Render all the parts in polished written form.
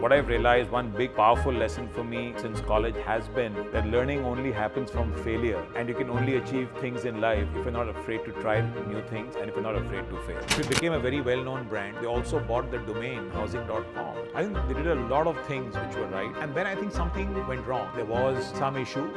What I've realized, one big powerful lesson for me since college has been that learning only happens from failure, and you can only achieve things in life if you're not afraid to try new things and if you're not afraid to fail. So it became a very well-known brand. They also bought the domain housing.com. I think they did a lot of things which were right, and then I think something went wrong. There was some issue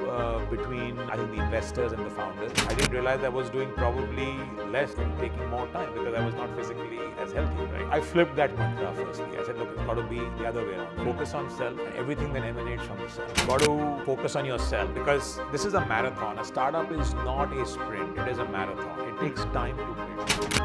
between I think the investors and the founders. I didn't realize I was doing probably less and taking more time because I was not physically as healthy, right? I flipped that mantra firstly. I said, look, it's got to be the other way around. Focus on self, and everything that emanates from the self. You've got to focus on yourself because this is a marathon. A startup is not a sprint. It is a marathon. It takes time to build.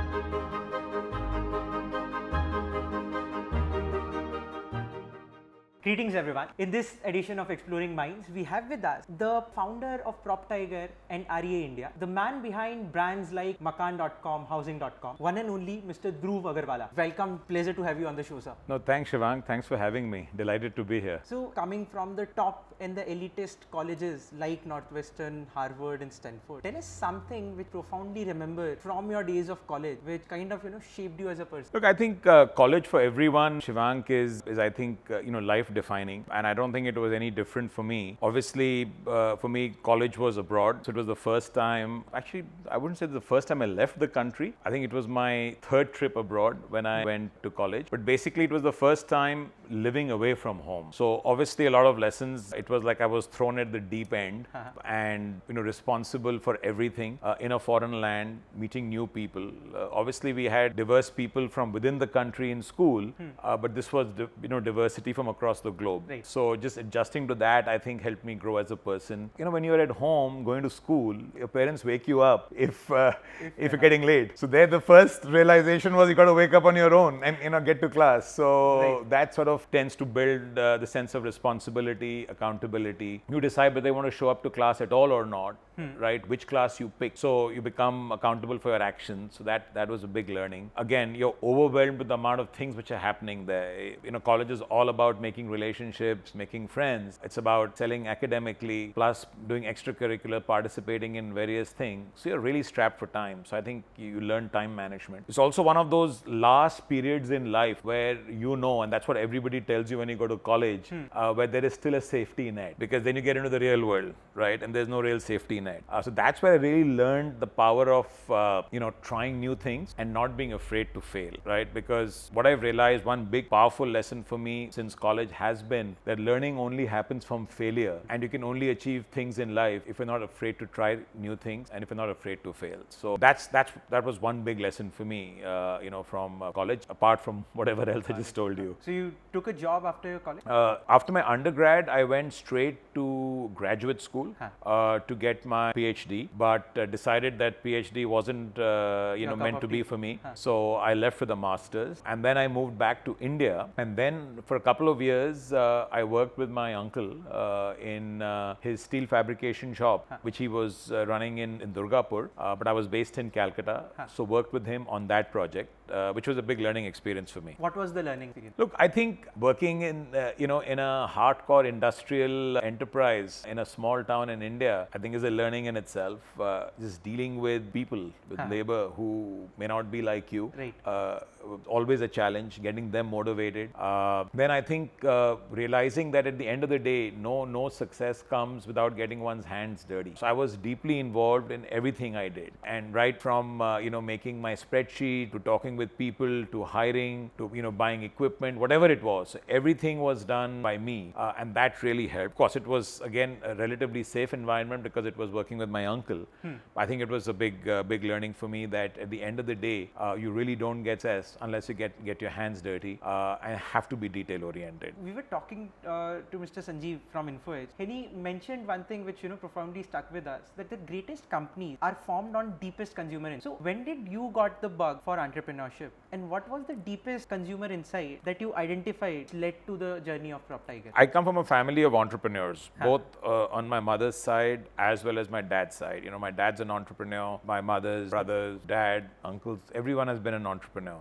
Greetings everyone. In this edition of Exploring Minds, we have with us the founder of PropTech and REA India, the man behind brands like Makaan.com, Housing.com, one and only Mr. Dhruv Agarwala. Welcome, pleasure to have you on the show, sir. No, thanks Shivank. Thanks for having me. Delighted to be here. So, coming from the top and the elitist colleges like Northwestern, Harvard and Stanford, tell us something which profoundly remember from your days of college, which kind of, shaped you as a person. Look, I think college for everyone, Shivank, is I think, life defining, and I don't think it was any different for me. Obviously, for me, college was abroad, so it was the first time, actually, I wouldn't say the first time I left the country. I think it was my third trip abroad when I went to college, but basically it was the first time living away from home. So obviously a lot of lessons. It was like I was thrown at the deep end and, responsible for everything in a foreign land, meeting new people. Obviously we had diverse people from within the country in school, but this was, diversity from across the globe. Right. So just adjusting to that, I think, helped me grow as a person. When you're at home going to school, your parents wake you up if you're getting late. So there, the first realization was you got to wake up on your own and get to class. So that sort of tends to build the sense of responsibility, accountability. You decide whether they want to show up to class at all or not, right? Which class you pick. So you become accountable for your actions. So that was a big learning. Again, you're overwhelmed with the amount of things which are happening there. College is all about making relationships, making friends. It's about selling academically, plus doing extracurricular, participating in various things. So you're really strapped for time. So I think you learn time management. It's also one of those last periods in life where and that's what everybody tells you when you go to college, where there is still a safety net, because then you get into the real world, right? And there's no real safety net. So that's where I really learned the power of, trying new things and not being afraid to fail, right? Because what I've realized, one big powerful lesson for me since college has been that learning only happens from failure, and you can only achieve things in life if you're not afraid to try new things and if you're not afraid to fail. So that was one big lesson for me, from college, apart from whatever else I just told you. So you took a job after your college? After my undergrad, I went straight to graduate school to get my PhD, but decided that PhD wasn't meant to be for me. So I left for the masters, and then I moved back to India, and then for a couple of years I worked with my uncle in his steel fabrication shop, which he was running in Durgapur, but I was based in Calcutta. So worked with him on that project, which was a big learning experience for me. What was the learning experience? Look, I think working in in a hardcore industrial enterprise in a small town in India, I think is a learning in itself. Just dealing with people, with labor who may not be like you, right. Always a challenge. Getting them motivated. Then I think realizing that at the end of the day, no success comes without getting one's hands dirty. So I was deeply involved in everything I did, and right from making my spreadsheet to talking with people to hiring to buying equipment, whatever it was, everything was done by me, and that really helped. Of course, it was again a relatively safe environment because it was working with my uncle. I think it was a big learning for me that at the end of the day, you really don't get success unless you get your hands dirty and have to be detail oriented. We were talking to Mr. Sanjeev from InfoEdge, and he mentioned one thing which profoundly stuck with us, that the greatest companies are formed on deepest consumer insight. So when did you got the bug for entrepreneurship, and what was the deepest consumer insight that you identified led to the journey of PropTech? I come from a family of entrepreneurs, both on my mother's side as well as my dad's side. My dad's an entrepreneur, my mother's brothers, dad, uncles, everyone has been an entrepreneur.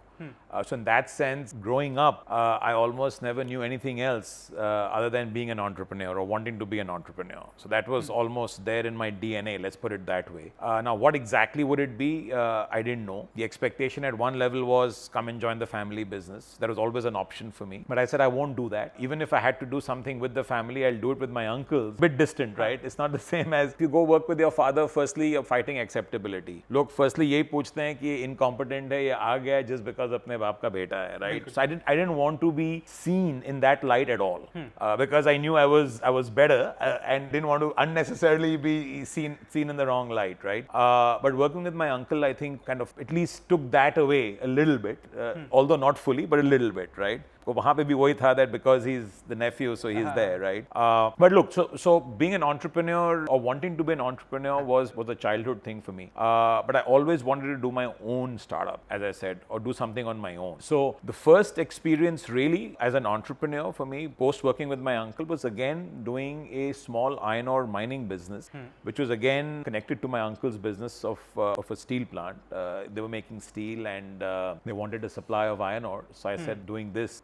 So in that sense, growing up, I almost never knew anything else other than being an entrepreneur or wanting to be an entrepreneur. So that was almost there in my DNA, let's put it that way. Now, what exactly would it be? I didn't know. The expectation at one level was come and join the family business. That was always an option for me. But I said, I won't do that. Even if I had to do something with the family, I'll do it with my uncles. Bit distant, right? It's not the same as if you go work with your father, firstly, you're fighting acceptability. Look, firstly, यही पूछते हैं कि incompetent है या आ गया just because अपने बाप का बेटा है, right? So I didn't want to be seen in that light at all because I knew I was better and didn't want to unnecessarily be seen in the wrong light, right? But working with my uncle, I think kind of at least took that away a little bit, although not fully, but a little bit, right? तो वहाँ पे भी वही था that because he's the nephew, so he's there, right? But look, so being an entrepreneur or wanting to be an entrepreneur was a childhood thing for me. But I always wanted to do my own startup, as I said, or do something on my own. So the first experience really as an entrepreneur for me, post working with my uncle, was again doing a small iron ore mining business, which was again connected to my uncle's business of a steel plant. They were making steel and they wanted a supply of iron ore. So I said doing this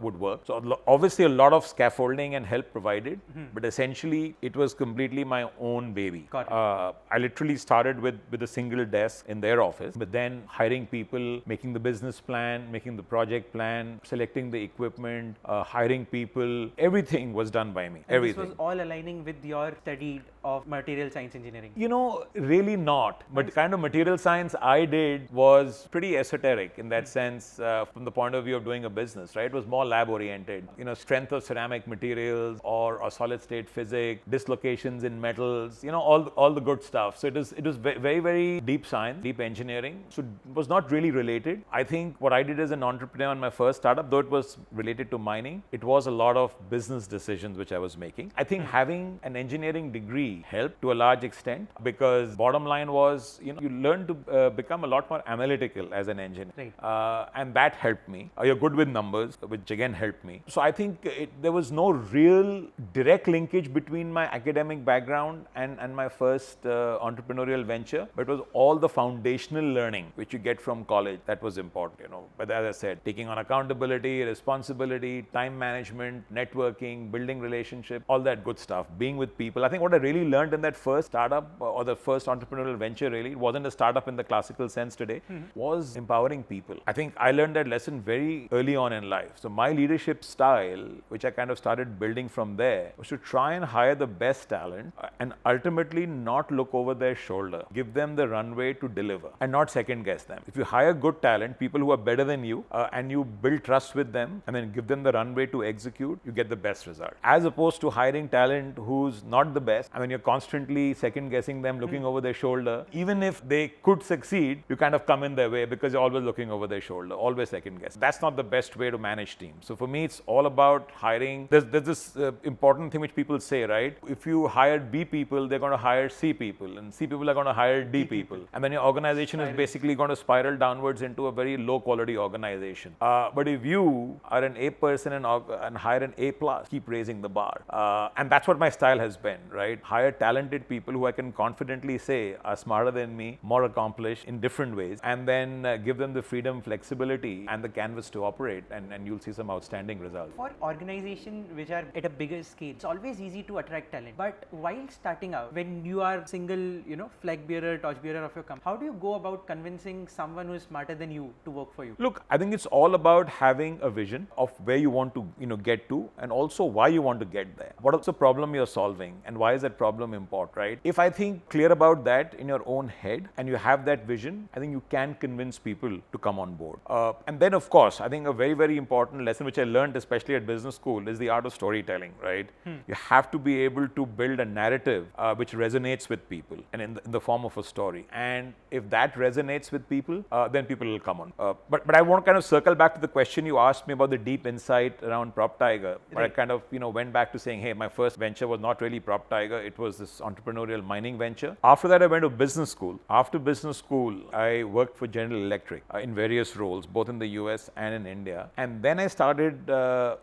would work. So obviously a lot of scaffolding and help provided, but essentially it was completely my own baby. Got it. I literally started with a single desk in their office, but then hiring people, making the business plan, making the project plan, selecting the equipment, hiring people, everything was done by me. And Everything. this was all aligning with your study of material science engineering. You know, really not. But the kind of material science I did was pretty esoteric in that sense from the point of view of doing a business, right? It was more lab oriented. You know, strength of ceramic materials or solid state physics, dislocations in metals, you know, all the good stuff. So it was very, very deep science, deep engineering. So it was not really related. I think what I did as an entrepreneur in my first startup, though it was related to mining, it was a lot of business decisions which I was making. I think having an engineering degree helped to a large extent because bottom line was, you know, you learn to become a lot more analytical as an engineer. Right. And that helped me. You're good with numbers, which again helped me. So I think there was no real direct linkage between my academic background and my first entrepreneurial venture, but it was all the foundational learning which you get from college that was important, you know. But as I said, taking on accountability, responsibility, time management, networking, building relationship, all that good stuff, being with people. I think what I really learned in that first startup or the first entrepreneurial venture, really, it wasn't a startup in the classical sense today, was empowering people. I think I learned that lesson very early on in life. So my leadership style, which I kind of started building from there, was to try and hire the best talent and ultimately not look over their shoulder, give them the runway to deliver and not second guess them. If you hire good talent, people who are better than you, and you build trust with them and then give them the runway to execute, you get the best result. As opposed to hiring talent who's not the best, I mean, you're constantly second guessing them, looking over their shoulder. Even if they could succeed, you kind of come in their way because you're always looking over their shoulder, always second guess. That's not the best way to manage teams. So for me, it's all about hiring. There's this important thing which people say, right? If you hire B people, they're going to hire C people, and C people are going to hire D people. And then your organization is basically going to spiral downwards into a very low quality organization. But if you are an A person and hire an A plus, keep raising the bar. And that's what my style has been, right? Hire talented people who I can confidently say are smarter than me, more accomplished in different ways, and then give them the freedom, flexibility, and the canvas to operate, and you'll see some outstanding results. For organizations which are at a bigger scale, it's always easy to attract talent. But while starting out, when you are single, you know, flag bearer, torch bearer of your company, how do you go about convincing someone who is smarter than you to work for you? Look, I think it's all about having a vision of where you want to, you know, get to, and also why you want to get there. What is the problem you're solving, and why is that problem important, right? If I think clear about that in your own head and you have that vision, I think you can convince people to come on board. And then, of course, I think a very, very important lesson which I learned, especially at business school, is the art of storytelling, right? You have to be able to build a narrative which resonates with people and in the form of a story. And if that resonates with people, then people will come on. But I want to kind of circle back to the question you asked me about the deep insight around PropTiger. Where I kind of, you know, went back to saying, hey, my first venture was not really PropTiger. It was this entrepreneurial mining venture. After that, I went to business school. After business school, I worked for General Electric in various roles, both in the US and in India. And then I started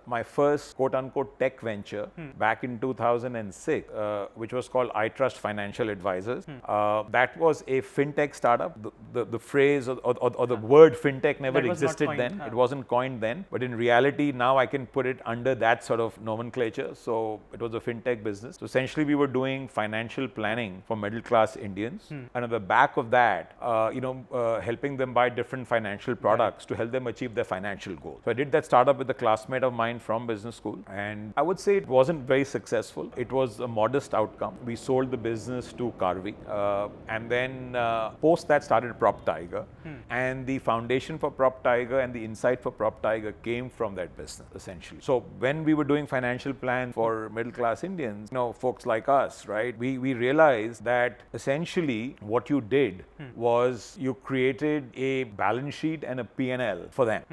my first quote-unquote tech venture back in 2006, which was called I Trust Financial Advisors. That was a fintech startup. The phrase or the word fintech never existed then. It wasn't coined then. But in reality, now I can put it under that sort of nomenclature. So it was a fintech business. So essentially, we were doing financial planning for middle-class Indians. And on the back of that, helping them buy different financial products to help them achieve their financial goals. So I did that startup with a classmate of mine from business school. And I would say it wasn't very successful. It was a modest outcome. We sold the business to Carvey. And then post that started PropTiger. And the foundation for PropTiger and the insight for PropTiger came from that business, essentially. So when we were doing financial plans for middle-class Indians, folks like us, right, we realized that essentially what you did was you created a balance sheet and a P&L for them,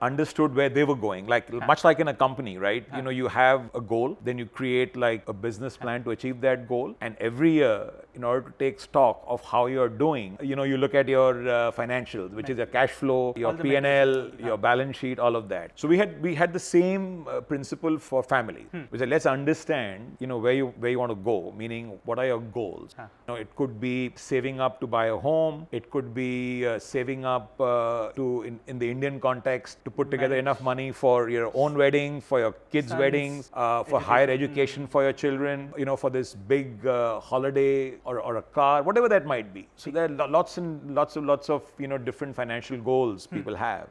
understood where they were going, much like in a company, right? You have a goal, then you create like a business plan to achieve that goal, and every year, in order to take stock of how you're doing, you look at your financials, which is your cash flow, your P&L, your balance sheet, all of that. So we had the same principle for family. We said, let's understand, where you want to go, meaning what are your goals? It could be saving up to buy a home. It could be saving up in the Indian context, to put together enough money for your own wedding, for your kids' weddings, for higher education for your children, for this big holiday or a car, whatever that might be. So there are lots of different financial goals people have,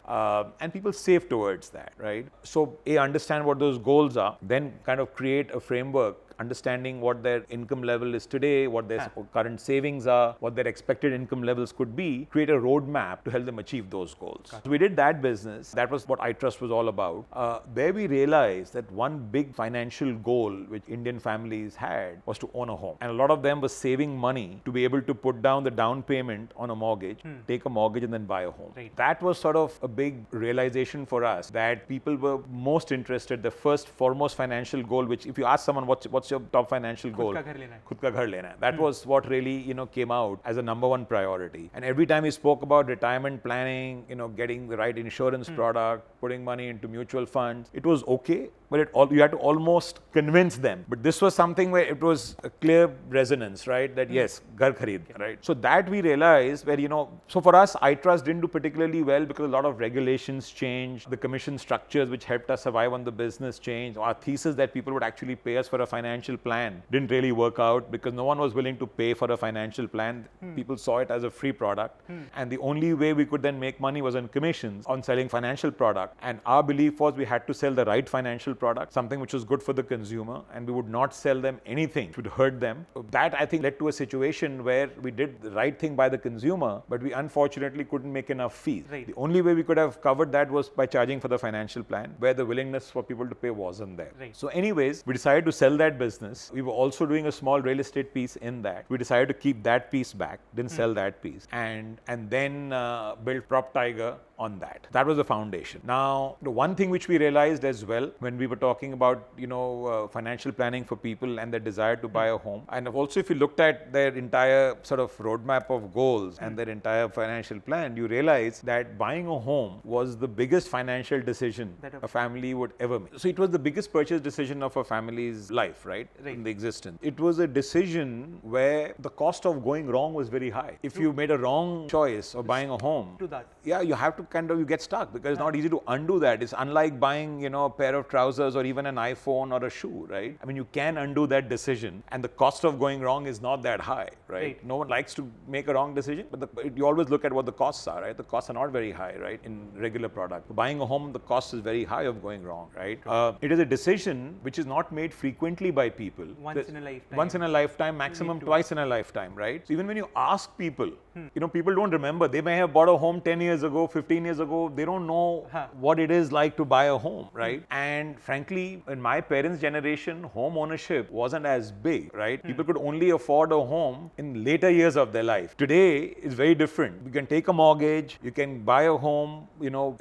and people save towards that, right? So understand what those goals are, then kind of create a framework, understanding what their income level is today, what their current savings are, what their expected income levels could be, create a roadmap to help them achieve those goals. So we did that business. That was what iTrust was all about. There we realized that one big financial goal which Indian families had was to own a home. And a lot of them were saving money to be able to put down the down payment on a mortgage, take a mortgage and then buy a home. Right. That was sort of a big realization for us, that people were most interested, the foremost financial goal, which if you ask someone what's your top financial goal? Khud ka ghar lena hai. That was what really, came out as a number one priority. And every time we spoke about retirement planning, getting the right insurance product, putting money into mutual funds, it was okay, but you had to almost convince them. But this was something where it was a clear resonance, right? That yes, ghar khareed, right? So that we realized where, so for us, iTrust didn't do particularly well because a lot of regulations changed, the commission structures which helped us survive on the business changed. Our thesis that people would actually pay us for a financial plan didn't really work out because no one was willing to pay for a financial plan. People saw it as a free product. And the only way we could then make money was on commissions on selling financial product. And our belief was we had to sell the right financial product, something which was good for the consumer, and we would not sell them anything which would hurt them. That, I think, led to a situation where we did the right thing by the consumer, but we unfortunately couldn't make enough fees. Right. The only way we could have covered that was by charging for the financial plan, where the willingness for people to pay wasn't there. Right. So anyways, we decided to sell that business. We were also doing a small real estate piece in that. We decided to keep that piece back, didn't sell that piece, and then built PropTiger on that. That was the foundation. Now, the one thing which we realized as well when we were talking about, financial planning for people and their desire to buy a home, and also if you looked at their entire sort of roadmap of goals and their entire financial plan, you realize that buying a home was the biggest financial decision that a family would ever make. So it was the biggest purchase decision of a family's life, right? In the existence. It was a decision where the cost of going wrong was very high. If you made a wrong choice of buying a home, you have to you get stuck because it's not easy to undo that. It's unlike buying, a pair of trousers or even an iPhone or a shoe, right? I mean, you can undo that decision and the cost of going wrong is not that high, right? No one likes to make a wrong decision, but you always look at what the costs are, right? The costs are not very high, right? In regular product. Buying a home, the cost is very high of going wrong, right? It is a decision which is not made frequently by people. Once in a lifetime. Once in a lifetime, maximum twice in a lifetime, right? So even when you ask people, people don't remember. They may have bought a home 10 years ago, 15 years ago. They don't know what it is like to buy a home, right? And frankly, in my parents' generation, home ownership wasn't as big, right? People could only afford a home in later years of their life. Today is very different. You can take a mortgage, you can buy a home,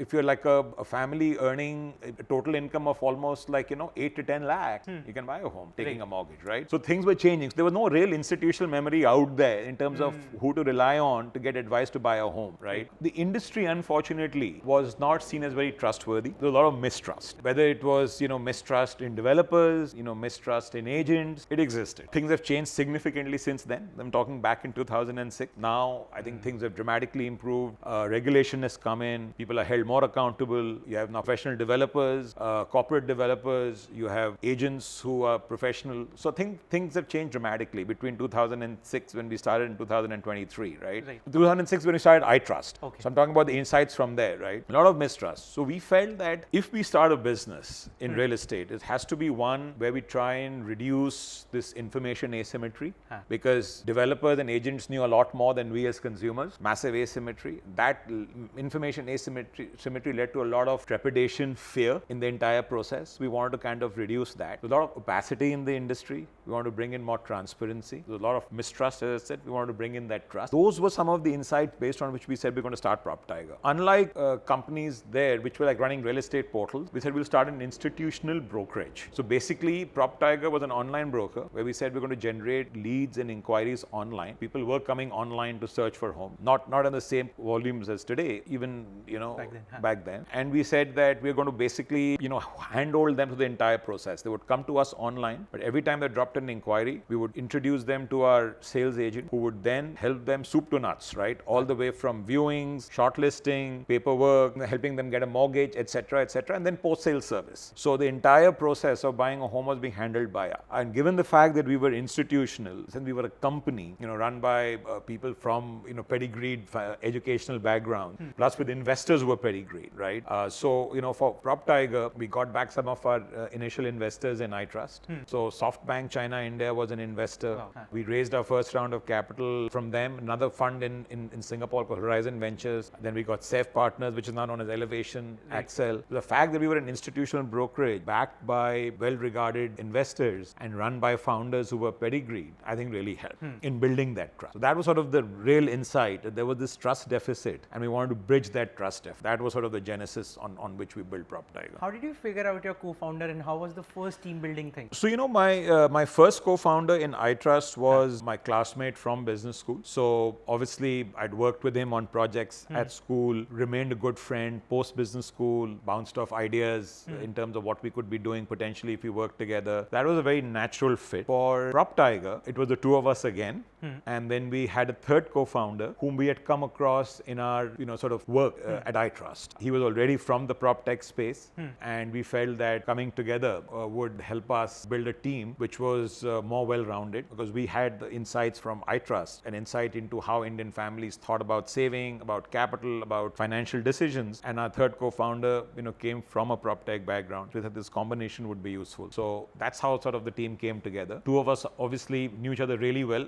if you're like a family earning a total income of almost like, 8 to 10 lakhs, you can buy a home taking a mortgage, right? So things were changing. So there was no real institutional memory out there in terms of who to rely on to get advice to buy a home, right? The industry, unfortunately, was not seen as very trustworthy. There was a lot of mistrust. Whether it was, mistrust in developers, mistrust in agents, it existed. Things have changed significantly since then. I'm talking back in 2006. Now, I think things have dramatically improved. Regulation has come in. People are held more accountable. You have now professional developers, corporate developers. You have agents who are professional. So I think things have changed dramatically between 2006 when we started in 2023, right? 2006 when we started iTrust. Okay. So I'm talking about the insights from there, right? A lot of mistrust. So we felt that if we start a business in real estate, it has to be one where we try and reduce this information asymmetry because developers and agents knew a lot more than we as consumers. Massive asymmetry. That information asymmetry led to a lot of trepidation, fear in the entire process. We wanted to kind of reduce that. There's a lot of opacity in the industry. We want to bring in more transparency. There's a lot of mistrust, as I said. We wanted to bring in that trust. Those were some of the insights based on which we said we're going to start PropTiger. Unlike companies there, which were like running real estate portals, we said we'll start an institutional brokerage. So basically, PropTiger was an online broker where we said we're going to generate leads and inquiries online. People were coming online to search for home, not in the same volumes as today, even back then. And we said that we're going to basically handhold them to the entire process. They would come to us online, but every time they dropped an inquiry, we would introduce them to our sales agent who would then help them soup to nuts, right? All the way from viewings, shortlisting, paperwork, helping them get a mortgage, etc., and then post-sale service. So the entire process of buying a home was being handled by us. And given the fact that we were institutional, since we were a company, run by people from, pedigreed educational background, plus with investors who were pedigreed, right? So for PropTiger, we got back some of our initial investors in iTrust. So SoftBank China India was an investor. Wow. We raised our first round of capital from them. Another fund in Singapore called Horizon Ventures. Then we got Safe Partners, which is now known as Elevation, Axel. The fact that we were an institutional brokerage backed by well-regarded investors and run by founders who were pedigreed, I think really helped in building that trust. So that was sort of the real insight, that there was this trust deficit and we wanted to bridge that trust deficit. That was sort of the genesis on which we built PropTiger. How did you figure out your co-founder and how was the first team building thing? So my first co-founder in iTrust was my classmate from business school. So obviously I'd worked with him on projects at school, remained a good friend, post-business school, bounced off ideas in terms of what we could be doing potentially if we worked together. That was a very natural fit. For PropTiger, it was the two of us again. And then we had a third co-founder whom we had come across in our sort of work at iTrust. He was already from the PropTech space and we felt that coming together would help us build a team which was more well-rounded, because we had the insights from iTrust, an insight into how Indian families thought about saving, about capital, about financial decisions. And our third co-founder came from a PropTech background. We thought this combination would be useful. So that's how sort of the team came together. Two of us obviously knew each other really well,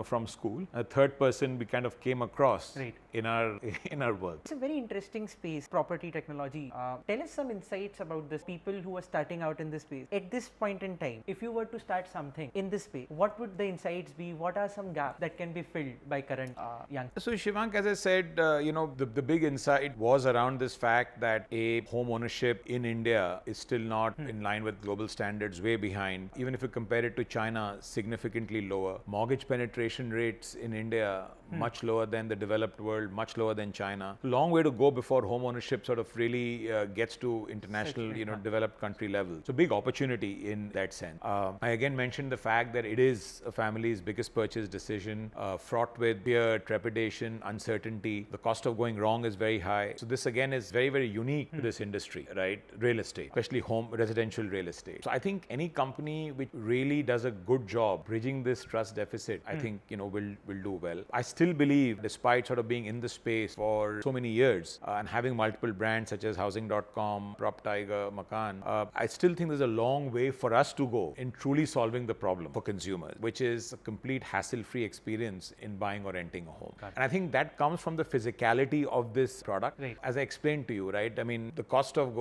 from school. A third person we kind of came across in our work. It's a very interesting space, property technology. Tell us some insights about this, people who are starting out in this space. At this point in time, if you were to start something in this space, what would the insights be? What are some gaps that can be filled by current young? So Shivank, as I said, the big insight was around this fact that home ownership in India is still not in line with global standards, way behind. Even if you compare it to China, significantly lower. Mortgage penetration rates in India much lower than the developed world, much lower than China. Long way to go before home ownership sort of really gets to international, developed country level. So big opportunity in that sense. I again mentioned the fact that it is a family's biggest purchase decision, fraught with fear, trepidation, uncertainty. The cost of going wrong is very high. So this again is very, very unique to this industry, right? Real estate, especially residential real estate. So I think any company which really does a good job bridging this trust deficit, I think, will do well. I still believe, despite sort of being in the space for so many years and having multiple brands such as Housing.com, PropTiger, Makaan, I still think there's a long way for us to go in truly solving the problem for consumers, which is a complete hassle-free experience in buying or renting a home. And I think that comes from the physicality of this product. As I explained to you, right? I mean, the cost of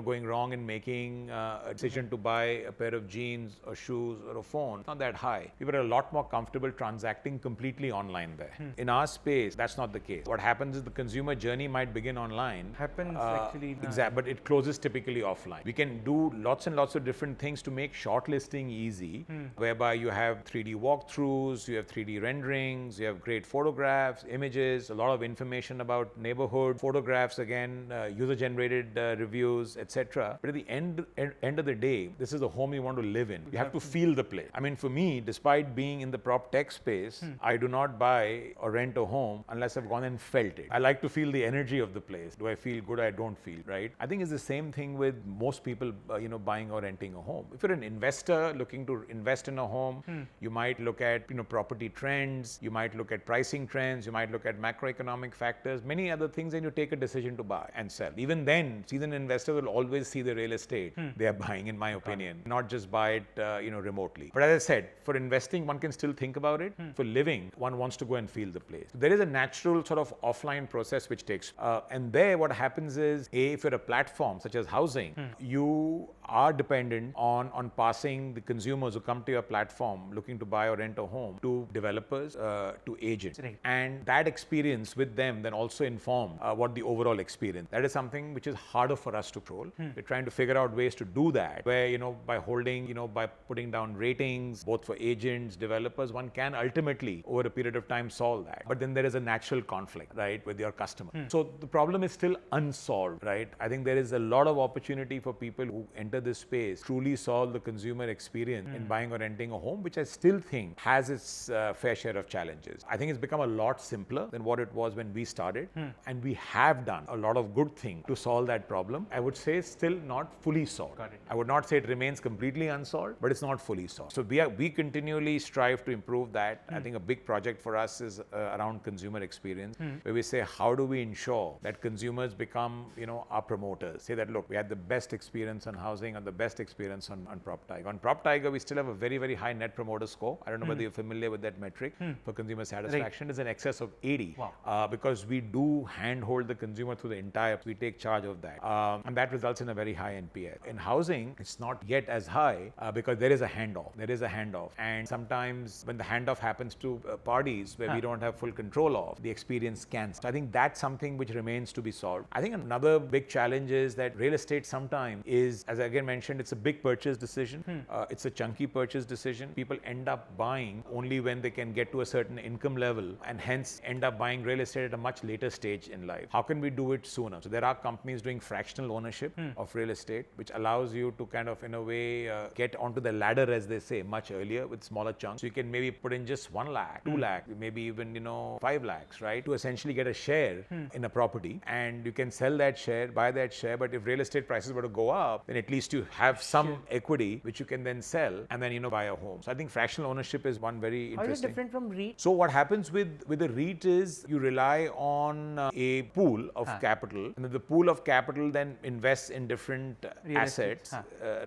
going wrong in making a decision to buy a pair of jeans or shoes or a phone, it's not that high. People are a lot more comfortable transacting completely online there. In our space, that's not the case. What happens is the consumer journey might begin online. Happens actually. Exactly, but it closes typically offline. We can do lots and lots of different things to make shortlisting easy, whereby you have 3D walkthroughs, you have 3D renderings, you have great photographs, images, a lot of information about neighborhood, photographs again, user-generated reviews, etc. But at the end of the day, this is the home you want to live in. You have to feel the place. I mean, for me, despite being in the prop tech space, I do not buy or rent a home unless I've gone and felt it. I like to feel the energy of the place. Do I feel good? I don't feel, right? I think it's the same thing with most people, buying or renting a home. If you're an investor looking to invest in a home, you might look at, property trends, you might look at pricing trends, you might look at macroeconomic factors, many other things, and you take a decision to buy and sell. Even then, seasoned investors will always see the real estate they are buying, in my opinion, not just buy it, remotely. But as I said, for investing, one can still think about it. For living, one wants to go and feel the place. So there is a natural sort of offline process which takes, and there what happens is, if you're a platform such as housing, you are dependent on passing the consumers who come to your platform looking to buy or rent a home to developers, to agents. Right. And that experience with them then also inform what the overall experience. That is something which is harder for us to control. We're trying to figure out ways to do that, where, by holding, by putting down ratings, both for agents, developers, one can ultimately, over a period of time, solve that. But then there is a natural conflict, right, with your customer. So the problem is still unsolved, right? I think there is a lot of opportunity for people who enter this space, truly solve the consumer experience in buying or renting a home, which I still think has its fair share of challenges. I think it's become a lot simpler than what it was when we started, and we have done a lot of good things to solve that problem. I would say still not fully solved. Got it. I would not say it remains completely unsolved, but it's not fully solved. So we continually strive to improve that. I think a big project for us is around consumer experience, where we say, how do we ensure that consumers become, our promoters? Say that, look, we had the best experience on housing and the best experience on PropTiger. On PropTiger, we still have a very, very high net promoter score. I don't know whether you're familiar with that metric for consumer satisfaction. It's in excess of 80. Wow. Because we do handhold the consumer through the entire, we take charge of that. And that results in a very high NPS. In housing, it's not yet as high because there is a handoff. And sometimes when the handoff happens to parties where we don't have full control of, the experience can. So I think that's something which remains to be solved. I think another big challenge is that real estate sometimes is, as I again mentioned, it's a big purchase decision. It's a chunky purchase decision. People end up buying only when they can get to a certain income level, and hence end up buying real estate at a much later stage in life. How can we do it sooner? So there are companies doing fractional ownership of real estate, which allows you to kind of, in a way, get onto the ladder, as they say, much earlier with smaller chunks. So you can maybe put in just 1 lakh, 2 lakh, maybe even, 5 lakhs, right? To essentially get a share in a property, and you can sell that share, buy that share. But if real estate prices were to go up, then at least you have some equity which you can then sell and then, buy a home. So I think fractional ownership is one very interesting. How is it different from REIT? So what happens with a REIT is you rely on a pool of capital, and the pool of capital then invests in different assets,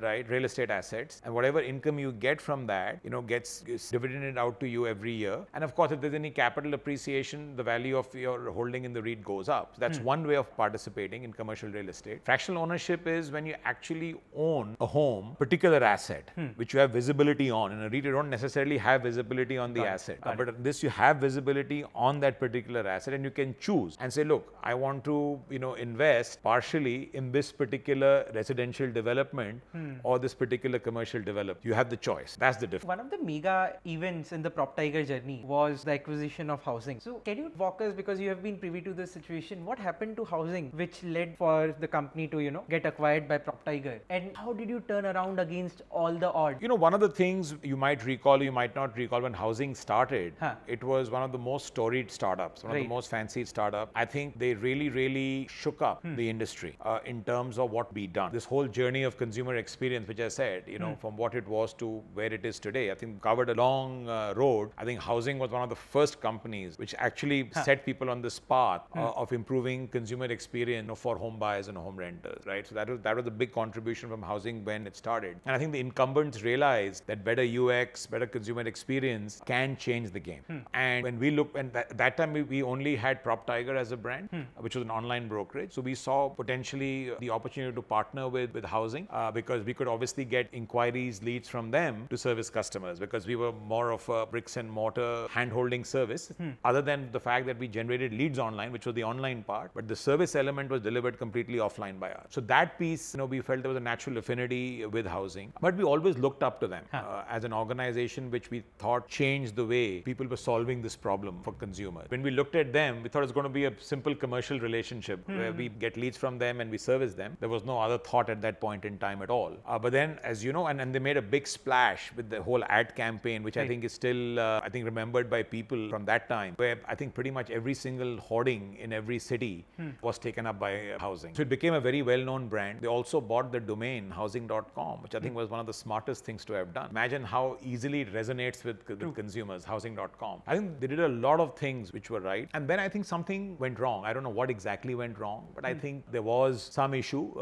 right? Real estate assets, and whatever income you get from that, gets dividended out to you every year. And of course, if there's any capital appreciation, the value of your holding in the REIT goes up. So that's one way of participating in commercial real estate. Fractional ownership is when you actually own a home, particular asset, which you have visibility on. In a REIT, you don't necessarily have visibility on the asset. But in this, you have visibility on that particular asset, and you can choose and say, look, I want to, invest partially in this particular residential development or this particular commercial development. You have the choice. That's the difference. One of the mega events in the PropTiger journey was the acquisition of housing. So can you walk us, because you have been privy to this situation, what happened to housing which led for the company to, get acquired by PropTiger? And how did you turn around against all the odds? One of the things you might recall, you might not recall, when housing started, it was one of the most storied startups, one of the most fancied startups. I think they really, really shook up the industry in terms of what be done. This whole journey of consumer experience, which I said, from what it was to where it is today, I think covered a long road. I think housing was one of the first companies which actually set people on this path of improving consumer experience for home buyers and home renters, right? So that was a big contribution contribution from housing when it started. And I think the incumbents realized that better UX, better consumer experience can change the game. And when we looked, and that time we only had PropTech as a brand, which was an online brokerage. So we saw potentially the opportunity to partner with housing because we could obviously get inquiries, leads from them to service customers, because we were more of a bricks and mortar hand-holding service, other than the fact that we generated leads online, which was the online part, but the service element was delivered completely offline by us. So that piece, we felt there was a natural affinity with housing, but we always looked up to them as an organization which we thought changed the way people were solving this problem for consumers. When we looked at them, we thought it was going to be a simple commercial relationship where we get leads from them and we service them. There was no other thought at that point in time at all. But then, as you know, and they made a big splash with the whole ad campaign, which I think is still, remembered by people from that time, where I think pretty much every single hoarding in every city was taken up by housing. So it became a very well-known brand. They also bought the domain housing.com, which I think was one of the smartest things to have done. Imagine how easily it resonates with consumers, housing.com. I think they did a lot of things which were right. And then I think something went wrong. I don't know what exactly went wrong, but I think there was some issue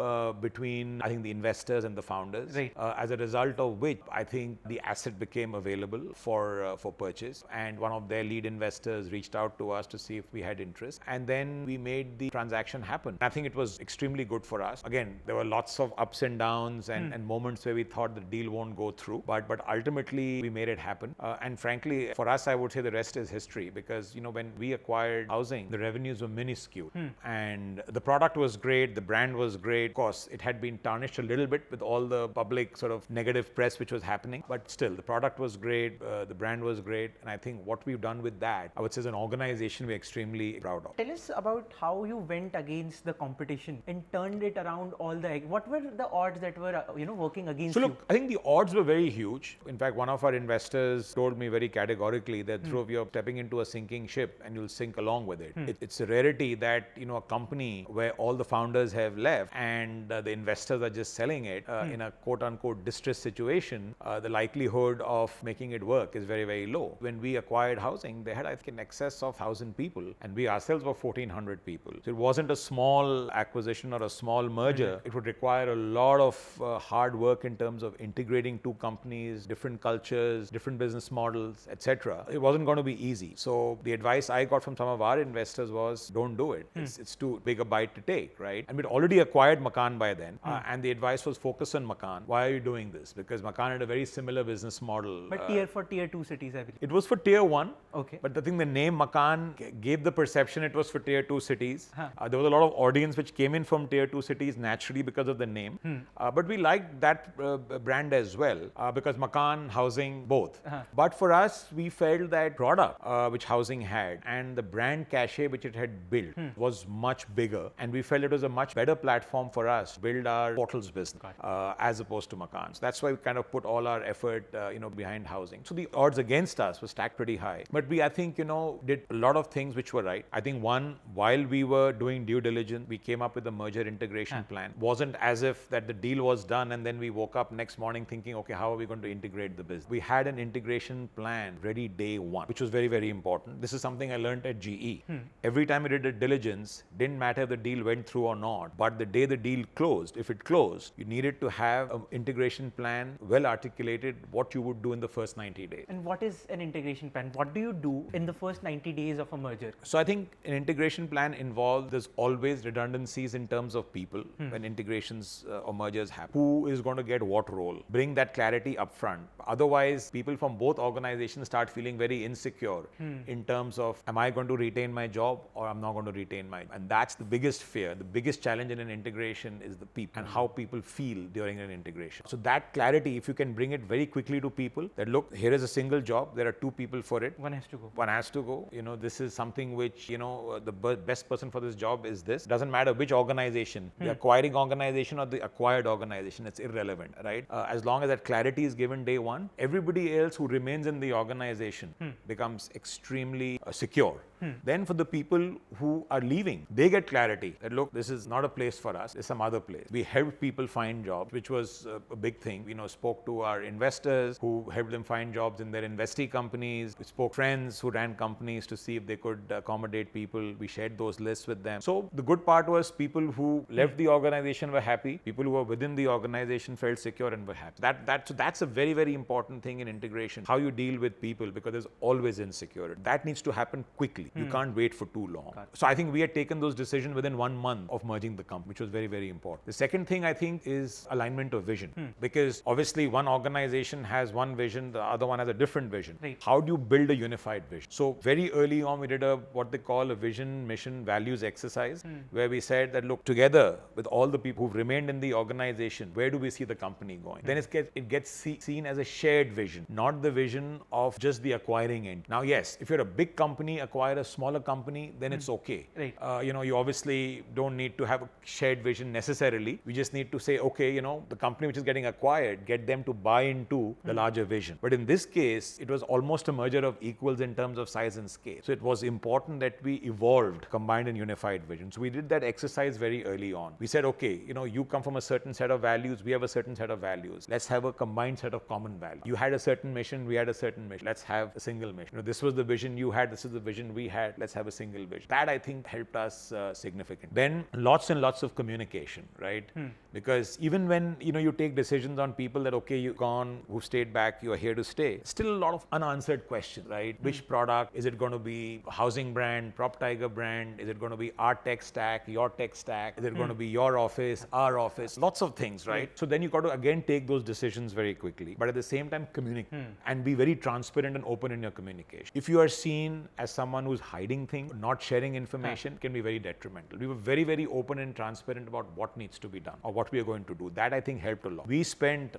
between, I think, the investors and the founders, as a result of which I think the asset became available for purchase. And one of their lead investors reached out to us to see if we had interest. And then we made the transaction happen. I think it was extremely good for us. Again, there were lots of ups and downs and moments where we thought the deal won't go through, but ultimately we made it happen. And frankly, for us, I would say the rest is history, because when we acquired housing, the revenues were minuscule, and the product was great, the brand was great. Of course, it had been tarnished a little bit with all the public sort of negative press which was happening, but still the product was great, the brand was great, and I think what we've done with that, I would say, as an organization, we're extremely proud of. Tell us about how you went against the competition and turned it around what were the odds that were working against you? So look, I think the odds were very huge. In fact, one of our investors told me very categorically that Dhruv, you're stepping into a sinking ship and you'll sink along with it. It's a rarity that a company where all the founders have left and the investors are just selling it in a quote-unquote distressed situation, the likelihood of making it work is very, very low. When we acquired housing, they had, I think, in excess of 1,000 people, and we ourselves were 1,400 people. So it wasn't a small acquisition or a small merger. It would require a lot of hard work in terms of integrating two companies, different cultures, different business models, etc. It wasn't going to be easy. So the advice I got from some of our investors was, don't do it. It's too big a bite to take, right? And we'd already acquired Makaan by then, and the advice was, focus on Makaan. Why are you doing this? Because Makaan had a very similar business model. But tier 2 cities, I believe. It was for tier 1. Okay. But I think the name Makaan gave the perception it was for tier 2 cities. There was a lot of audience which came in from tier 2 cities naturally because of the name. But we liked that brand as well, because Makaan, housing, both. But for us, we felt that product which housing had and the brand cachet which it had built was much bigger, and we felt it was a much better platform for us to build our portals business as opposed to Makaan. So that's why we kind of put all our effort behind housing. So the odds against us were stacked pretty high, but we, I think, did a lot of things which were right. I think one, while we were doing due diligence, we came up with a merger integration plan. Wasn't as if that the deal was done and then we woke up next morning thinking, okay, how are we going to integrate the business? We had an integration plan ready day one, which was very, very important. This is something I learned at GE. Every time we did a diligence, didn't matter if the deal went through or not, but the day the deal closed, if it closed, you needed to have an integration plan well articulated, what you would do in the first 90 days. And what is an integration plan? What do you do in the first 90 days of a merger? So I think an integration plan involves, there's always redundancies in terms of people when integrations or mergers happen. Who is going to get what role? Bring that clarity up front. Otherwise, people from both organizations start feeling very insecure in terms of, am I going to retain my job or I'm not going to retain my job? And that's the biggest fear. The biggest challenge in an integration is the people and how people feel during an integration. So that clarity, if you can bring it very quickly to people, that look, here is a single job, there are two people for it. One has to go. One has to go. This is something which, the best person for this job is this. Doesn't matter which organization, the acquiring organization or the acquired organization, it's irrelevant, right? As long as that clarity is given day one, everybody else who remains in the organization becomes extremely secure. Then for the people who are leaving, they get clarity that look, this is not a place for us, it's some other place. We helped people find jobs, which was a big thing. Spoke to our investors who helped them find jobs in their investee companies. We spoke to friends who ran companies to see if they could accommodate people. We shared those lists with them. So the good part was people who left the organization were happy. People who were within the organization felt secure and were happy. So that's a very, very important thing in integration. How you deal with people, because there's always insecurity. That needs to happen quickly. You can't wait for too long. So I think we had taken those decisions within 1 month of merging the company, which was very, very important. The second thing I think is alignment of vision, because obviously one organization has one vision, the other one has a different vision. Right. How do you build a unified vision? So very early on, we did what they call a vision, mission, values exercise, where we said that look, together with all the people who've remained in the organization, where do we see the company going? Then it gets seen as a shared vision, not the vision of just the acquiring end. Now, yes, if you're a big company, acquire a smaller company, then it's okay. Right. You obviously don't need to have a shared vision necessarily. We just need to say, okay, the company which is getting acquired, get them to buy into the larger vision. But in this case, it was almost a merger of equals in terms of size and scale. So it was important that we evolved combined and unified vision. So we did that exercise very early on. We said, okay, you come from a certain set of values, we have a certain set of values. Let's have a combined set of common values. You had a certain mission, we had a certain mission. Let's have a single mission. This was the vision you had, this is the vision we had. Let's have a single vision. That I think helped us significantly. Then lots and lots of communication, right? Because even when you take decisions on people that okay, you've gone, who've stayed back, you are here to stay. Still a lot of unanswered questions, right? Which product is it going to be? Housing brand, PropTiger brand? Is it going to be our tech stack, your tech stack? Is it going to be your office, our office? Lots of things, right? So then you got to again take those decisions very quickly, but at the same time communicate and be very transparent and open in your communication. If you are seen as someone who's hiding things, not sharing information, can be very detrimental. We were very, very open and transparent about what needs to be done or what we are going to do. That I think helped a lot.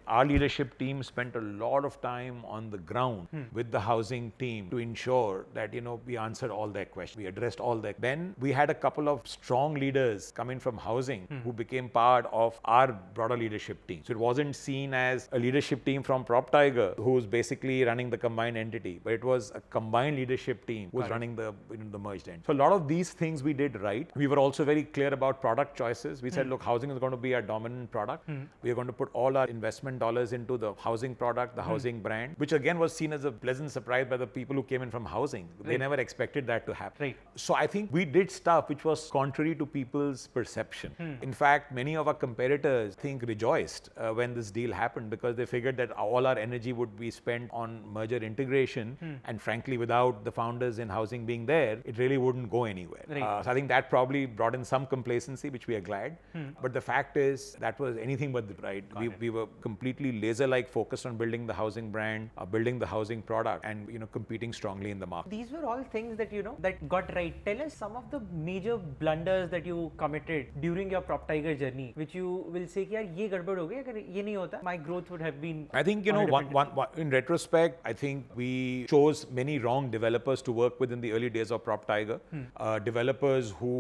Our leadership team spent a lot of time on the ground with the housing team to ensure that, we answered all their questions. We addressed all their. Then we had a couple of strong leaders coming from housing who became part of our broader leadership team. So it wasn't seen as a leadership team from PropTiger who's basically running the combined entity, but it was a combined leadership team who was running the merged entity. So a lot of these things we did right. We were also very clear about product choices. We said, look, housing is going to be our dominant product. We are going to put all our investment dollars into the housing product, the housing brand, which again was seen as a pleasant surprise by the people who came in from housing. They never expected that to happen. Right. So I think we did stuff which was contrary to people's perception. In fact, many of our competitors rejoiced when this deal happened because they figured that all our energy would be spent on merger integration, and frankly, without the founders in housing being there, it really wouldn't go anywhere. Right. So I think that probably brought in some complacency, which we are glad. But the fact is that was anything but the right. We were completely laser-like focused on building the housing brand, building the housing product, and competing strongly in the market. These were all things that that got right. Tell us some of the major blunders that you committed during your PropTiger journey, which you will say, "Yaar, ye gadbad ho gaya. Agar ye nahi hota, my growth would have been." I think in retrospect, I think we chose many wrong developers to work with in the early days of PropTiger. Developers who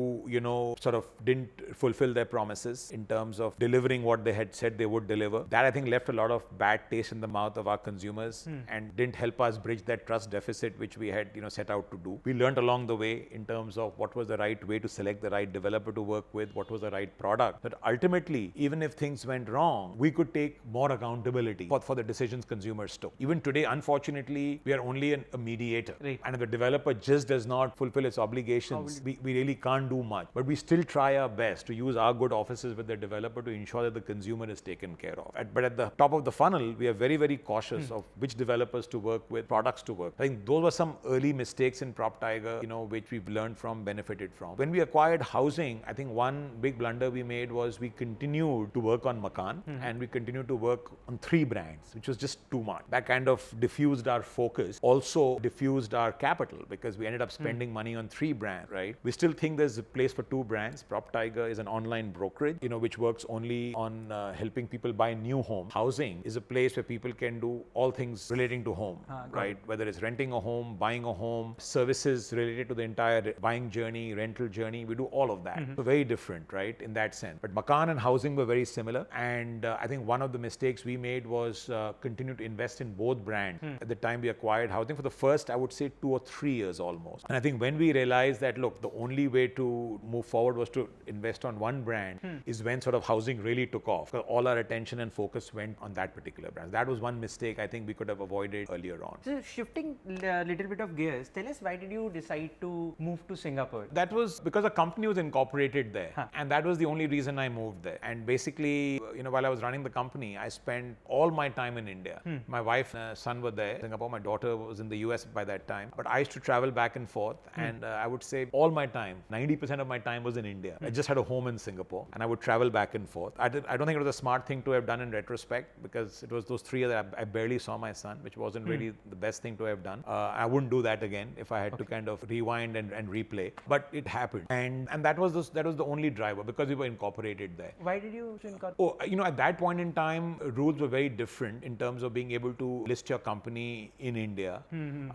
sort of didn't fulfill their promises in terms of delivering what they had said they would deliver. That I think left a lot of bad taste in the mouth of our consumers and didn't help us bridge that trust deficit which we had set out to do. We learned along the way in terms of what was the right way to select the right developer to work with, what was the right product. But ultimately, even if things went wrong, we could take more accountability for the decisions consumers took. Even today, unfortunately, we are only a mediator. Right. And if the developer just does not fulfill its obligations, we really can't do much. But we still try our best to use our good offices with the developer to ensure that the consumer is taken care of. But at the top of the funnel, we are very, very cautious of which developers to work with, products to work. I think those were some early mistakes in PropTiger, which we've learned from, benefited from. When we acquired housing, I think one big blunder we made was we continued to work on Makaan and we continued to work on 3 brands, which was just too much. That kind of diffused our focus, also diffused our capital because we ended up spending money on 3 brands, right? We still think there's a place for 2 brands. PropTiger is an online brokerage, which works only on helping people buy new homes. Housing is a place where people can do all things relating to home, right? Whether it's renting a home, buying a home, services related to the entire buying journey, rental journey, we do all of that. So very different, right, in that sense. But Makaan and housing were very similar. And I think one of the mistakes we made was continue to invest in both brands. At the time we acquired housing for the first, I would say 2 or 3 years almost. most. And I think when we realized that, look, the only way to move forward was to invest on one brand is when sort of housing really took off. Because all our attention and focus went on that particular brand. That was one mistake I think we could have avoided earlier on. So shifting a little bit of gears, tell us, why did you decide to move to Singapore? That was because a company was incorporated there. And that was the only reason I moved there. And basically, while I was running the company, I spent all my time in India. My wife and son were there in Singapore. My daughter was in the US by that time. But I used to travel back and forth. And I would say all my time, 90% of my time was in India. I just had a home in Singapore and I would travel back and forth. I don't think it was a smart thing to have done in retrospect, because it was those 3 years that I barely saw my son, which wasn't really the best thing to have done. I wouldn't do that again if I had to kind of rewind and replay. But it happened. And that was the only driver, because we were incorporated there. Why did you incorporate? Oh, at that point in time, rules were very different in terms of being able to list your company in India.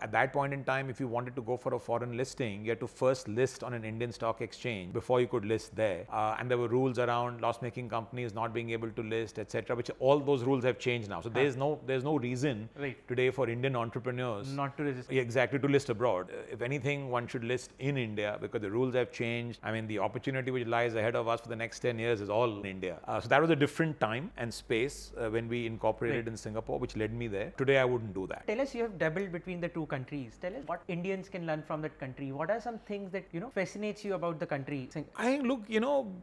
At that point in time, if you wanted to go for a foreign listing, you had to first list on an Indian stock exchange before you could list there. And there were rules around loss-making companies not being able to list, etc., which all those rules have changed now. So there's no reason today for Indian entrepreneurs not to register. Exactly, to list abroad. If anything, one should list in India, because the rules have changed. I mean, the opportunity which lies ahead of us for the next 10 years is all in India. So that was a different time and space when we incorporated in Singapore, which led me there. Today, I wouldn't do that. Tell us, you have dabbled between the two countries. Tell us what Indians can learn from that country. What are some things that fascinates you about the country? I look,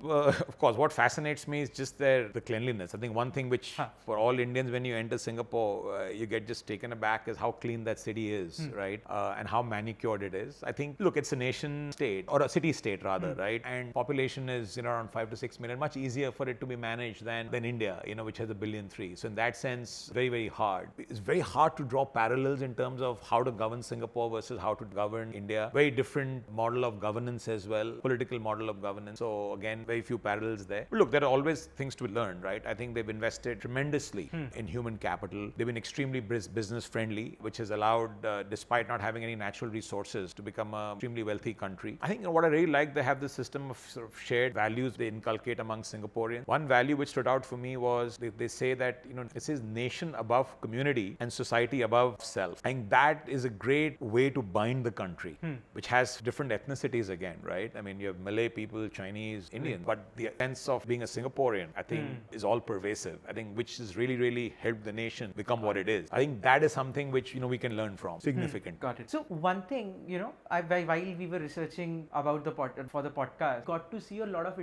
of course, what fascinates me is just the cleanliness. I think one thing which for all Indians, when you enter Singapore, you get just taken aback is how clean that city is, right? And how manicured it is. I think, look, it's a nation state, or a city state rather, right? And population is around 5 to 6 million. Much easier for it to be managed than India, which has 1.3 billion. So in that sense, very, very hard. It's very hard to draw parallels in terms of how to govern Singapore versus how to govern India. Very different model of governance as well, political model of governance. So again, very few parallels there. But look, there are always things to learn, right? I think they've invested tremendously in human capital. They've been extremely business friendly, which has allowed, despite not having any natural resources, to become an extremely wealthy country. I think what I really like, they have this system of sort of shared values they inculcate among Singaporeans. One value which stood out for me was they say that this is nation above community and society above self. I think that is a great way to bind the country, which has different ethnicities again, right? I mean, you have Malay people, Chinese, Indian, but the sense of being a Singaporean, I think, is all pervasive. I think which has really, really helped the nation become what it is. I think that is something which we can learn from. Significant. Got it. So one thing, while we were researching about for the podcast, got to see a lot of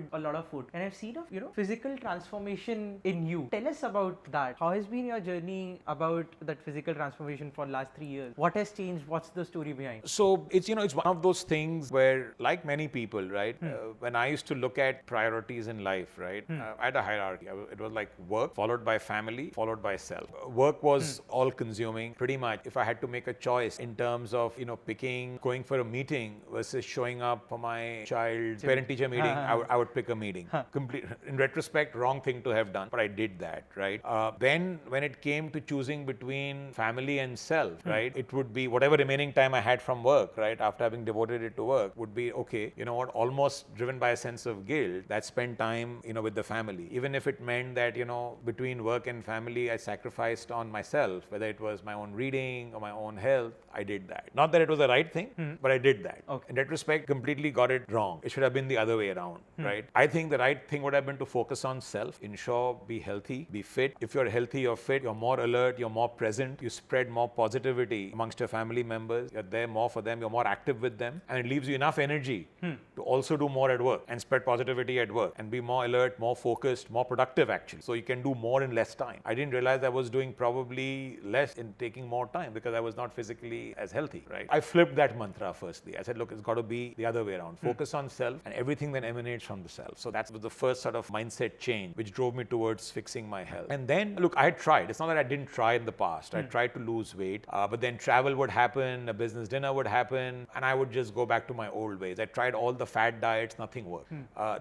food, and I've seen physical transformation in you. Tell us about that. How has been your journey about that physical transformation for the last 3 years? What has changed? What's the story behind? So it's it's one of those things where, like many people, right? When I used to look at priorities in life, right? I had a hierarchy. It was like work, followed by family, followed by self. Work was all consuming, pretty much. If I had to make a choice in terms of going for a meeting versus showing up for my child's parent-teacher meeting, I would pick a meeting. Complete. In retrospect, wrong thing to have done, but I did that, right? Then when it came to choosing between family and self, right? It would be whatever remaining time I had from work, right? After having devoted it to work, would be okay. You know what? Almost driven by a sense of guilt that spent time, with the family. Even if it meant that, between work and family, I sacrificed on myself, whether it was my own reading or my own health, I did that. Not that it was the right thing, but I did that. Okay. In retrospect, completely got it wrong. It should have been the other way around, right? I think the right thing would have been to focus on self, ensure, be healthy, be fit. If you're healthy, you're fit, you're more alert, you're more present, you spread more positivity amongst your family members, you're there more for them, you're more active with them, and it leaves you enough energy to also do more at work and spread positivity at work and be more alert, more focused, more productive actually. So you can do more in less time. I didn't realize I was doing probably less in taking more time because I was not physically as healthy, right? I flipped that mantra firstly. I said, look, it's got to be the other way around. Focus on self and everything that emanates from the self. So that was the first sort of mindset change which drove me towards fixing my health. And then, look, I had tried. It's not that I didn't try in the past. I tried to lose weight, but then travel would happen, a business dinner would happen, and I would just go back to my old ways. I tried all the fad diets, nothing worked.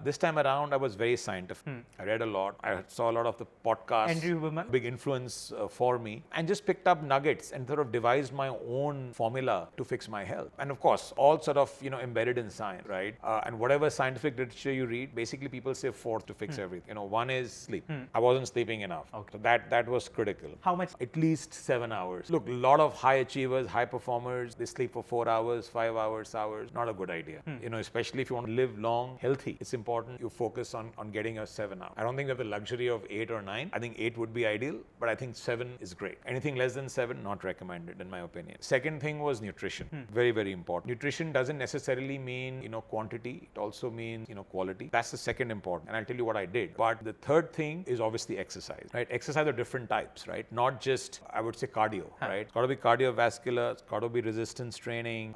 This time around, I was very scientific. I read a lot. I saw a lot of the podcasts. Andrew Woman. Big influence for me, and just picked up nuggets and sort of devised my own formula to fix my health. And of course, all sort of, embedded in science, right? And whatever scientific literature you read, basically people say 4 to fix everything. One is sleep. I wasn't sleeping enough. Okay. So that was critical. How much? At least 7 hours. Look, a lot of high achievers, high performers, they sleep for 4 hours. hours, 5 hours, not a good idea. Especially if you want to live long, healthy, it's important you focus on getting a 7 hours. I don't think we have the luxury of 8 or 9. I think 8 would be ideal, but I think 7 is great. Anything less than 7, not recommended in my opinion. Second thing was nutrition. Very, very important. Nutrition doesn't necessarily mean, quantity. It also means, quality. That's the second important. And I'll tell you what I did. But the third thing is obviously exercise, right? Exercise of different types, right? Not just, I would say, cardio, right? It's got to be cardiovascular. It's got to be resistance training.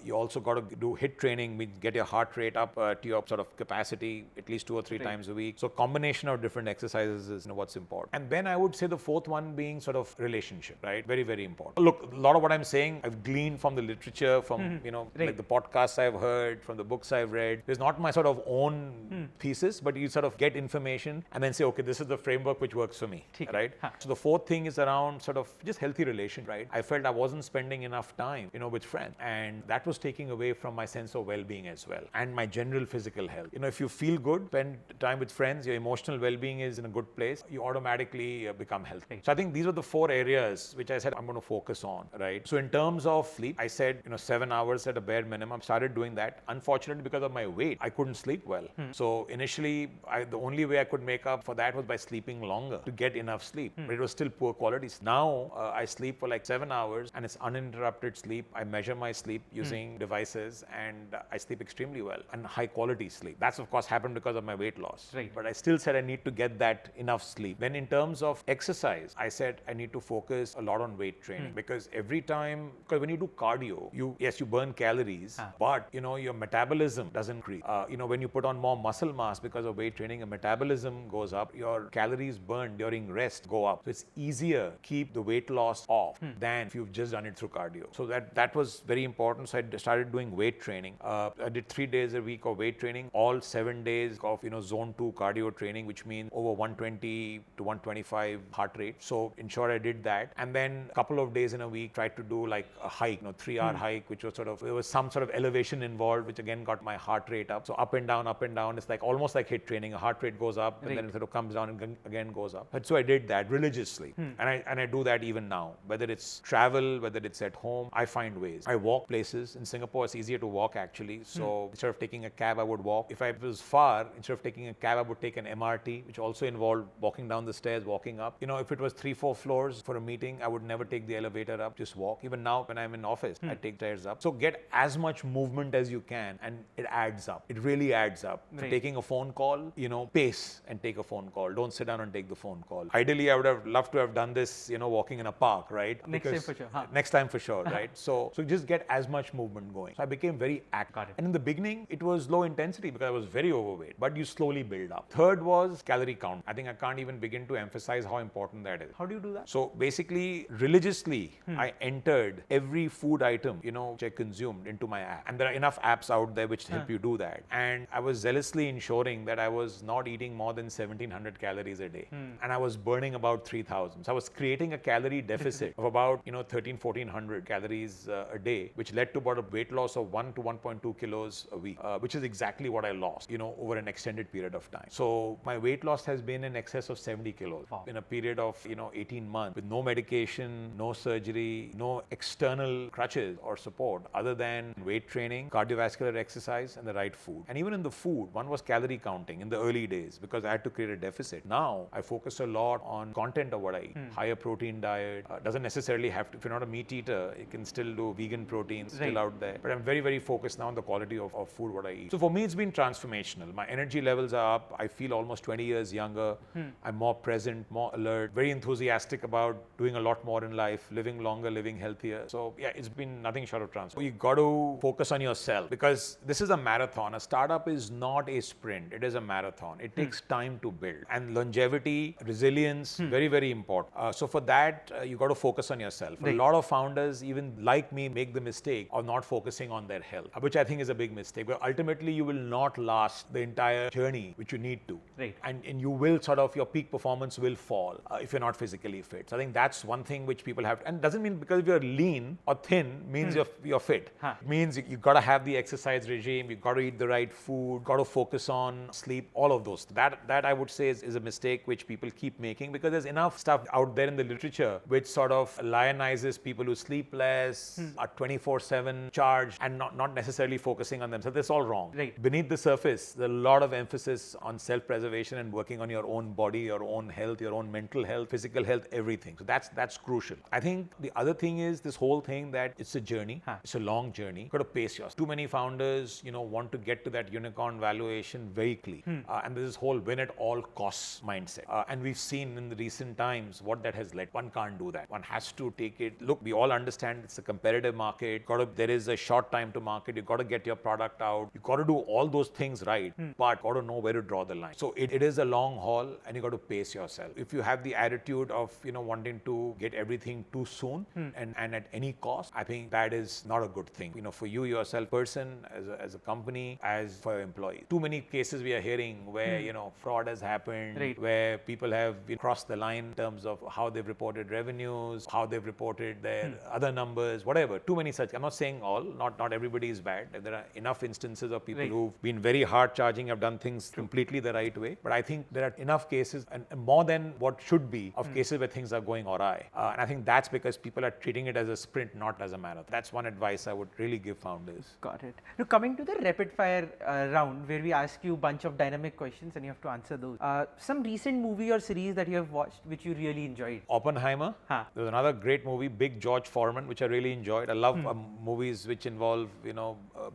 You also got to do HIIT training, get your heart rate up to your sort of capacity at least 2 or 3 times a week. So combination of different exercises is what's important. And then I would say the fourth one being sort of relationship, right? Very, very important. Look, a lot of what I'm saying, I've gleaned from the literature, from, like the podcasts I've heard, from the books I've read. There's not my sort of own thesis, but you sort of get information and then say, okay, this is the framework which works for me, right? So the fourth thing is around sort of just healthy relation, right? I felt I wasn't spending enough time, with friends, and that was taking away from my sense of well-being as well, and my general physical health. If you feel good, spend time with friends, your emotional well-being is in a good place, you automatically become healthy. So I think these are the 4 areas which I said I'm going to focus on, right? So in terms of sleep, I said, 7 hours at a bare minimum. Started doing that. Unfortunately, because of my weight, I couldn't sleep well. So initially, the only way I could make up for that was by sleeping longer to get enough sleep. But it was still poor quality. Now I sleep for like 7 hours and it's uninterrupted sleep. I measure my sleep using devices and I sleep extremely well and high quality sleep. That's of course happened because of my weight loss. Right. But I still said I need to get that enough sleep. Then in terms of exercise, I said I need to focus a lot on weight training because because when you do cardio, you burn calories, but your metabolism doesn't increase. When you put on more muscle mass because of weight training, your metabolism goes up, your calories burned during rest go up. So it's easier to keep the weight loss off than if you've just done it through cardio. So that was very important. So I started doing weight training. I did 3 days a week of weight training, all 7 days of zone 2 cardio training, which means over 120 to 125 heart rate. So ensure I did that. And then a couple of days in a week, tried to do like a hike, 3-hour hike, which was there was some sort of elevation involved, which again got my heart rate up. So up and down. It's like almost like HIIT training. A heart rate goes up and then it sort of comes down and again goes up. But so I did that religiously. And I do that even now. Whether it's travel, whether it's at home, I find ways. I walk places. In Singapore, it's easier to walk actually. So instead of taking a cab, I would walk. If I was far, instead of taking a cab, I would take an MRT, which also involved walking down the stairs, walking up. If it was 3-4 floors for a meeting, I would never take the elevator up, just walk. Even now, when I'm in office, I take stairs up. So get as much movement as you can, and it adds up. It really adds up. Right. For taking a phone call, pace and take a phone call. Don't sit down and take the phone call. Ideally, I would have loved to have done this, walking in a park, right? Next time for sure. Next time for sure, right? So just get as much movement going. So I became very active. Got it. And in the beginning, it was low intensity because I was very overweight, but you slowly build up. Third was calorie count. I think I can't even begin to emphasize how important that is. How do you do that? So basically, religiously, I entered every food item, which I consumed into my app. And there are enough apps out there which help you do that. And I was zealously ensuring that I was not eating more than 1700 calories a day. And I was burning about 3000. So I was creating a calorie deficit of about, 1400 calories a day, which led to about a weight loss of 1 to 1.2 kilos a week, which is exactly what I lost, over an extended period of time. So my weight loss has been in excess of 70 kilos in a period of, 18 months with no medication, no surgery, no external crutches or support other than weight training, cardiovascular exercise, and the right food. And even in the food, one was calorie counting in the early days because I had to create a deficit. Now I focus a lot on content of what I eat. Higher protein diet, doesn't necessarily have to, if you're not a meat eater, you can still do vegan proteins still out there. But I'm very, very focused now on the quality of food, what I eat. So for me, it's been transformational. My energy levels are up. I feel almost 20 years younger. I'm more present, more alert, very enthusiastic about doing a lot more in life, living longer, living healthier. So yeah, it's been nothing short of transform. You got to focus on yourself because this is a marathon. A startup is not a sprint. It is a marathon. It takes time to build, and longevity, resilience, very, very important. So for that, you got to focus on yourself. Right. A lot of founders, even like me, make the mistake of not focusing on their health, which I think is a big mistake. But ultimately, you will not last the entire journey, which you need to. Right. And you will your peak performance will fall if you're not physically fit. So I think that's one thing which people have to, and it doesn't mean because if you're lean or thin means you're fit. It means you got to have the exercise regime, you got to eat the right food, got to focus on sleep, all of those. That I would say is a mistake which people keep making because there's enough stuff out there in the literature which sort of lionizes people who sleep less, are 20 24/7 charged and not necessarily focusing on them. So that's all wrong. Right. Beneath the surface, there's a lot of emphasis on self-preservation and working on your own body, your own health, your own mental health, physical health, everything. So that's crucial. I think the other thing is this whole thing that it's a journey. It's a long journey. You've got to pace yourself. Too many founders, want to get to that unicorn valuation very quickly. And there's this whole win at all costs mindset. And we've seen in the recent times what that has led. One can't do that. One has to take it. Look, we all understand it's a competitive market. There is a short time to market. You've got to get your product out. You've got to do all those things right, but got to know where to draw the line. So it is a long haul and you got to pace yourself. If you have the attitude of, wanting to get everything too soon and at any cost, I think that is not a good thing. For you yourself, person, as a company, as for your employees. Too many cases we are hearing where, fraud has happened, right, where people have crossed the line in terms of how they've reported revenues, how they've reported their other numbers, whatever. Too many such. I'm not saying all, not everybody is bad. There are enough instances of people who've been very hard charging, have done things completely the right way. But I think there are enough cases, and more than what should be, of cases where things are going awry. And I think that's because people are treating it as a sprint, not as a marathon. That's one advice I would really give founders. Got it. Now coming to the rapid fire round, where we ask you a bunch of dynamic questions and you have to answer those. Some recent movie or series that you have watched which you really enjoyed? Oppenheimer. There's another great movie, Big George Foreman, which I really enjoyed. I love movies which involve,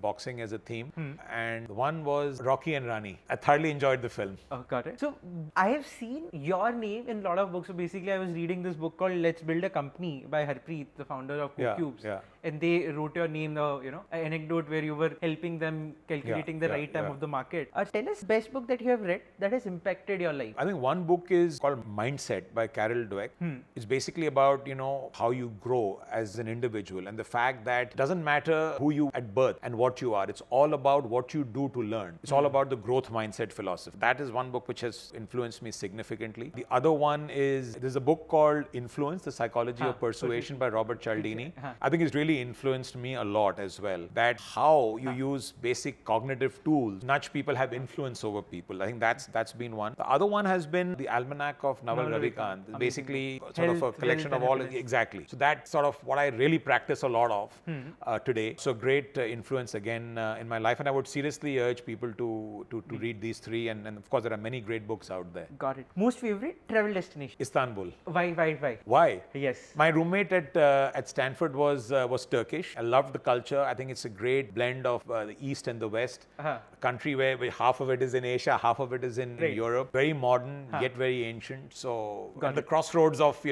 boxing as a theme. And one was Rocky and Rani. I thoroughly enjoyed the film. Oh, got it. So I have seen your name in a lot of books. So basically, I was reading this book called Let's Build a Company by Harpreet, the founder of Cubes. And they wrote your name, an anecdote where you were helping them calculating the right time of the market. Tell us best book that you have read that has impacted your life. I think one book is called Mindset by Carol Dweck. It's basically about, how you grow as an individual and the fact that it doesn't matter who you at birth and what you are. It's all about what you do to learn. It's all about the growth mindset philosophy. That is one book which has influenced me significantly. The other one is, there's a book called Influence, The Psychology of Persuasion by Robert Cialdini. I think it's really influenced me a lot as well. That how you use basic cognitive tools, nudge people, have influence over people. I think that's been one. The other one has been the Almanac of Naval Ravikant. Basically sort of a collection of all, exactly. So that's sort of what I really practice a lot of today. So great influence again in my life, and I would seriously urge people to read these three, and of course there are many great books out there. Got it. Most favorite travel destination? Istanbul. Why? Why? Yes. My roommate at Stanford was Turkish. I loved the culture. I think it's a great blend of the East and the West. A country where half of it is in Asia, half of it is in Europe. Very modern, yet very ancient. So at the crossroads of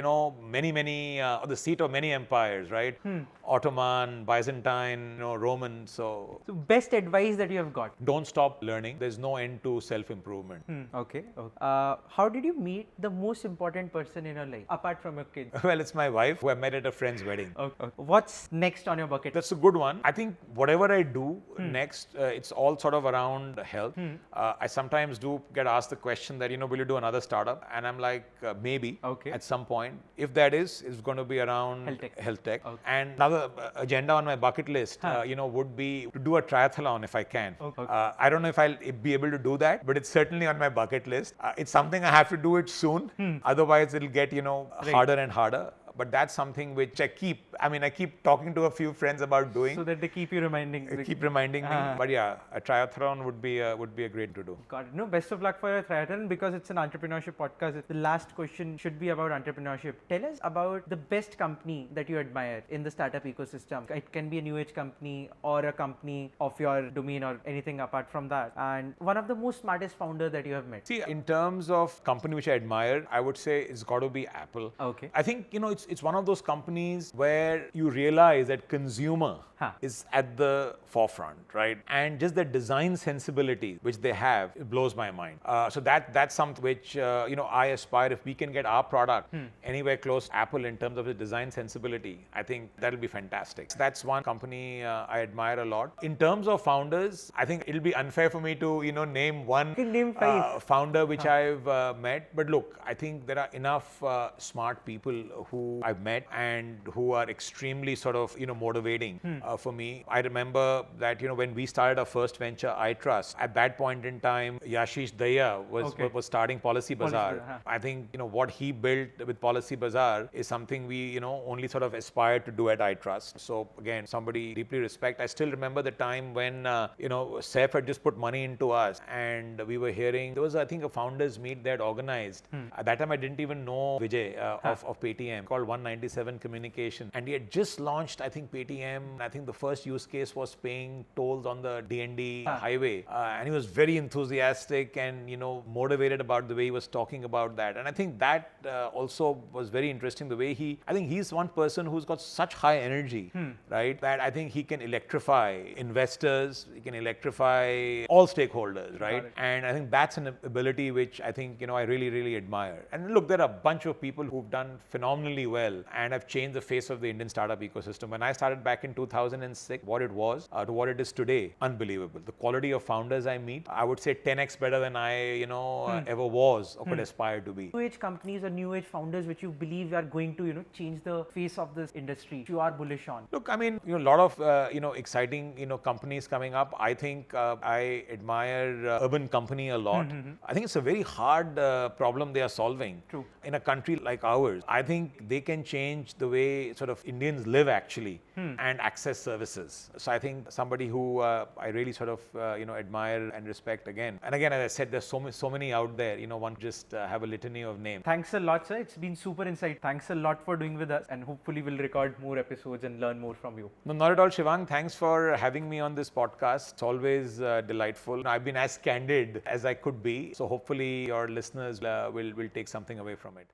many the seat of many empires, right? Ottoman, Byzantine, Roman. So best advice that you have got? Don't stop learning. There's no end to self-improvement. Okay. How did you meet the most important person in your life apart from your kids? Well, it's my wife, who I met at a friend's wedding. Okay. What's next on your bucket? That's a good one. I think whatever I do next, it's all sort of around health. I sometimes do get asked the question that, will you do another startup? And I'm like, maybe at some point. If that is, it's going to be around health tech. Okay. And another agenda on my bucket list, would be to do a triathlon if I can. Okay. I don't know if I'll be able to do that, but it's certainly on my bucket list. It's something I have to do it soon. Otherwise, it'll get, harder and harder. But that's something which I keep talking to a few friends about doing. So that they keep you reminding. Keep reminding me. But yeah, a triathlon would be a great to do. Got it. No, best of luck for your triathlon, because it's an entrepreneurship podcast. The last question should be about entrepreneurship. Tell us about the best company that you admire in the startup ecosystem. It can be a new age company or a company of your domain or anything apart from that. And one of the most smartest founder that you have met. See, in terms of company which I admire, I would say it's got to be Apple. Okay. I think, it's one of those companies where you realize that consumer is at the forefront, right? And just the design sensibility which they have, it blows my mind. So that's something which, I aspire. If we can get our product anywhere close to Apple in terms of the design sensibility, I think that'll be fantastic. So that's one company I admire a lot. In terms of founders, I think it'll be unfair for me to, name one founder which I've met. But look, I think there are enough smart people who who I've met and who are extremely sort of, motivating for me. I remember that, when we started our first venture, I Trust, at that point in time, Yashish Daya was starting Policy Bazaar. I think, what he built with Policy Bazaar is something we, only sort of aspired to do at I Trust. So again, somebody deeply respect. I still remember the time when, Saif had just put money into us and we were hearing, there was, I think, a founders meet they had organized. At that time, I didn't even know Vijay of Paytm, called 197 Communication. And he had just launched, I think, Paytm. I think the first use case was paying tolls on the D&D highway. And he was very enthusiastic and, motivated about the way he was talking about that. And I think that also was very interesting, the way I think he's one person who's got such high energy, right? That I think he can electrify investors, he can electrify all stakeholders, right? And I think that's an ability which I think, I really, really admire. And look, there are a bunch of people who've done phenomenally well and have changed the face of the Indian startup ecosystem. When I started back in 2006, what it was to what it is today, unbelievable. The quality of founders I meet, I would say 10x better than I, ever was or could aspire to be. New age companies or new age founders which you believe are going to, change the face of this industry, you are bullish on? Look, I mean, a lot of, exciting, companies coming up. I think I admire Urban Company a lot. I think it's a very hard problem they are solving. True. In a country like ours. I think they can change the way sort of Indians live actually and access services. So I think somebody who I really sort of, admire and respect again. And again, as I said, there's so many out there, one just have a litany of names. Thanks a lot, sir. It's been super insight. Thanks a lot for doing with us, and hopefully we'll record more episodes and learn more from you. No, not at all, Shivank. Thanks for having me on this podcast. It's always delightful. I've been as candid as I could be. So hopefully your listeners will take something away from it.